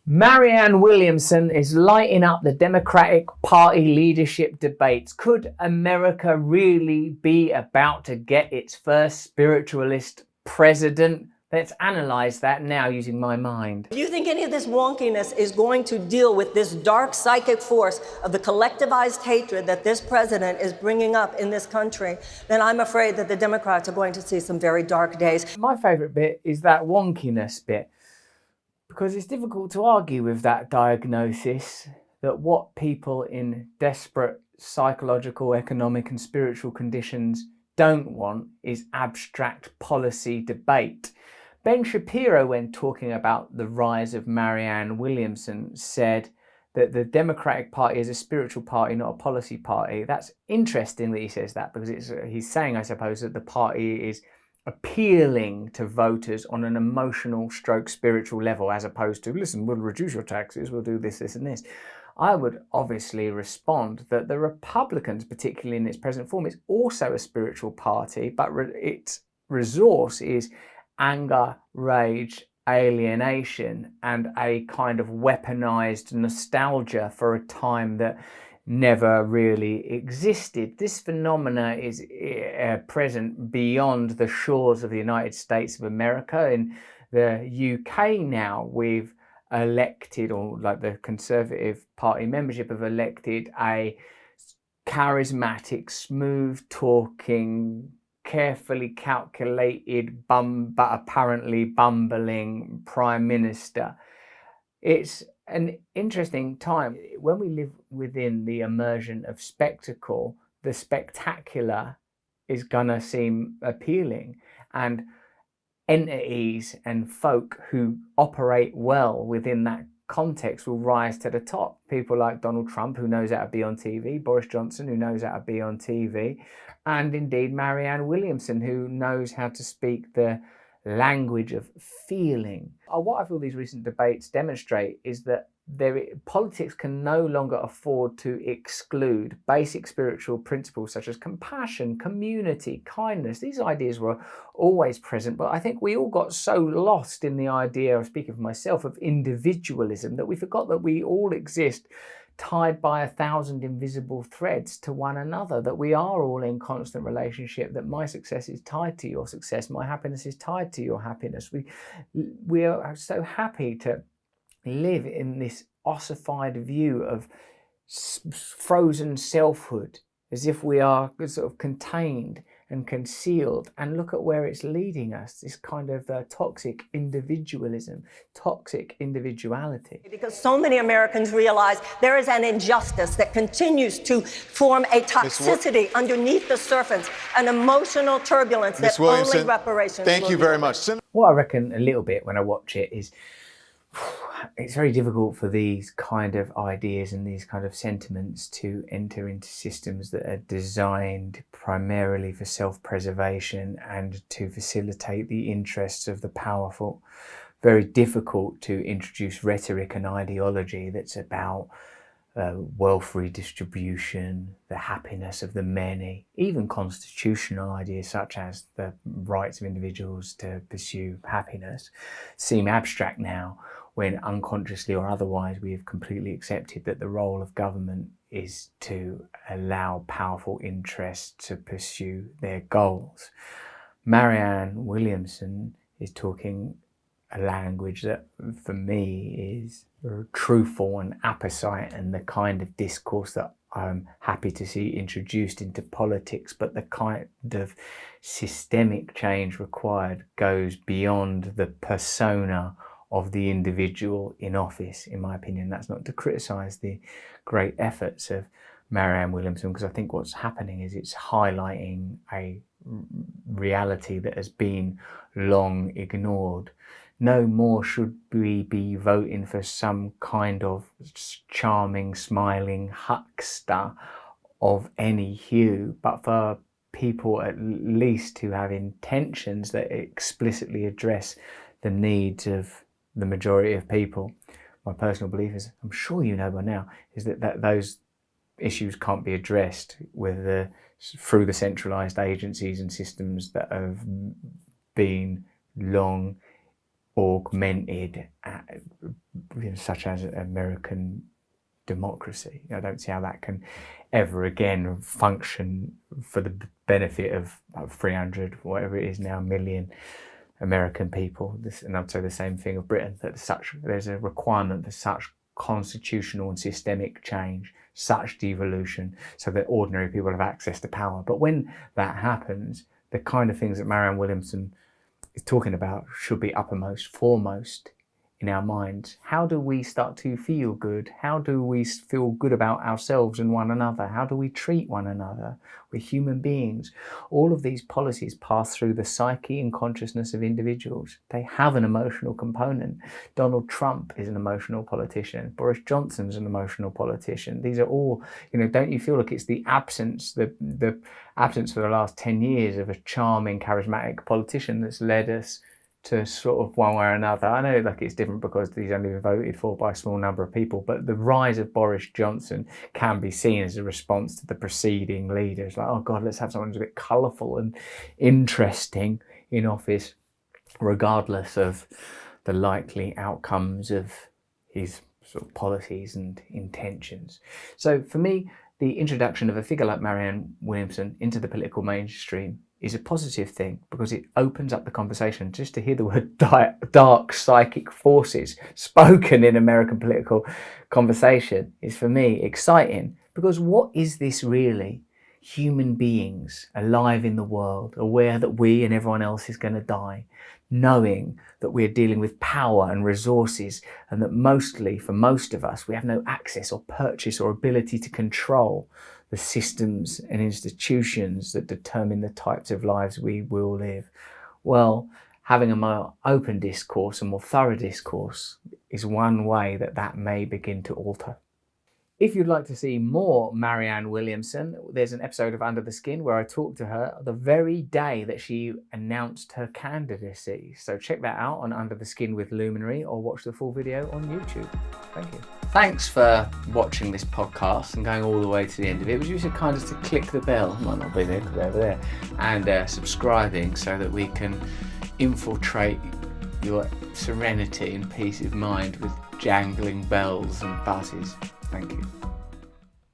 Marianne Williamson is lighting up the Democratic Party leadership debates. Could America really be about to get its first spiritualist president? Let's analyse that now using my mind. If you think any of this wonkiness is going to deal with this dark psychic force of the collectivized hatred that this president is bringing up in this country, then I'm afraid that the Democrats are going to see some very dark days. My favourite bit is that wonkiness bit, because it's difficult to argue with that diagnosis that what people in desperate psychological, economic and spiritual conditions don't want is abstract policy debate. Ben Shapiro, when talking about the rise of Marianne Williamson, said that the Democratic Party is a spiritual party, not a policy party. That's interesting that he says that, because he's saying, I suppose, that the party is appealing to voters on an emotional stroke spiritual level, as opposed to, listen, we'll reduce your taxes, we'll do this, this and this. I would obviously respond that the Republicans, particularly in its present form, is also a spiritual party, but its resource is anger, rage, alienation, and a kind of weaponized nostalgia for a time that never really existed. This phenomena is present beyond the shores of the United States of America. In the UK now, we've elected, or like the Conservative Party membership have elected, a charismatic, smooth-talking, carefully calculated, but apparently bumbling Prime Minister. It's an interesting time. When we live within the immersion of spectacle, the spectacular is gonna seem appealing, and entities and folk who operate well within that context will rise to the top. People like Donald Trump, who knows how to be on TV, Boris Johnson, who knows how to be on TV, and indeed Marianne Williamson, who knows how to speak the language of feeling. What I feel these recent debates demonstrate is that politics can no longer afford to exclude basic spiritual principles such as compassion, community, kindness. These ideas were always present, but I think we all got so lost in the idea, speaking for myself, of individualism, that we forgot that we all exist tied by 1,000 invisible threads to one another, that we are all in constant relationship, that my success is tied to your success, my happiness is tied to your happiness. We are so happy to live in this ossified view of frozen selfhood, as if we are sort of contained and concealed, and look at where it's leading us, this kind of toxic individualism, toxic individuality. Because so many Americans realize there is an injustice that continues to form a toxicity underneath the surface, an emotional turbulence that only reparations. Thank you very much. What I reckon a little bit when I watch it is, it's very difficult for these kind of ideas and these kind of sentiments to enter into systems that are designed primarily for self-preservation and to facilitate the interests of the powerful. Very difficult to introduce rhetoric and ideology that's about wealth redistribution, the happiness of the many, even constitutional ideas such as the rights of individuals to pursue happiness seem abstract now, when unconsciously or otherwise we have completely accepted that the role of government is to allow powerful interests to pursue their goals. Marianne Williamson is talking a language that for me is truthful and apposite, and the kind of discourse that I'm happy to see introduced into politics, but the kind of systemic change required goes beyond the persona of the individual in office. In my opinion, that's not to criticise the great efforts of Marianne Williamson, because I think what's happening is it's highlighting a reality that has been long ignored. No more should we be voting for some kind of charming, smiling huckster of any hue, but for people at least who have intentions that explicitly address the needs of the majority of people. My personal belief is, I'm sure you know by now, is that those issues can't be addressed through the centralised agencies and systems that have been long augmented, such as American democracy. I don't see how that can ever again function for the benefit of 300, whatever it is now, million American people. And I'd say the same thing of Britain, that there's a requirement for such constitutional and systemic change, such devolution, so that ordinary people have access to power. But when that happens, the kind of things that Marianne Williamson is talking about should be uppermost, foremost in our minds. How do we start to feel good? How do we feel good about ourselves and one another? How do we treat one another? We're human beings. All of these policies pass through the psyche and consciousness of individuals. They have an emotional component. Donald Trump is an emotional politician. Boris Johnson's an emotional politician. These are all, don't you feel like it's the absence for the last 10 years of a charming, charismatic politician that's led us to sort of one way or another? I know it's different because he's only been voted for by a small number of people, but the rise of Boris Johnson can be seen as a response to the preceding leaders. Like, oh God, let's have someone who's a bit colourful and interesting in office, regardless of the likely outcomes of his sort of policies and intentions. So for me, the introduction of a figure like Marianne Williamson into the political mainstream is a positive thing, because it opens up the conversation. Just to hear the word dark psychic forces spoken in American political conversation is, for me, exciting, because what is this really? Human beings alive in the world, aware that we and everyone else is going to die, knowing that we're dealing with power and resources, and that mostly, for most of us, we have no access or purchase or ability to control the systems and institutions that determine the types of lives we will live. Well, having a more open discourse, a more thorough discourse, is one way that may begin to alter. If you'd like to see more Marianne Williamson, there's an episode of Under the Skin where I talked to her the very day that she announced her candidacy. So check that out on Under the Skin with Luminary, or watch the full video on YouTube. Thank you. Thanks for watching this podcast and going all the way to the end of it. Would you so kind as to click the bell? It might not be there because they're over there. And subscribing, so that we can infiltrate your serenity and peace of mind with jangling bells and buzzes. Thank you.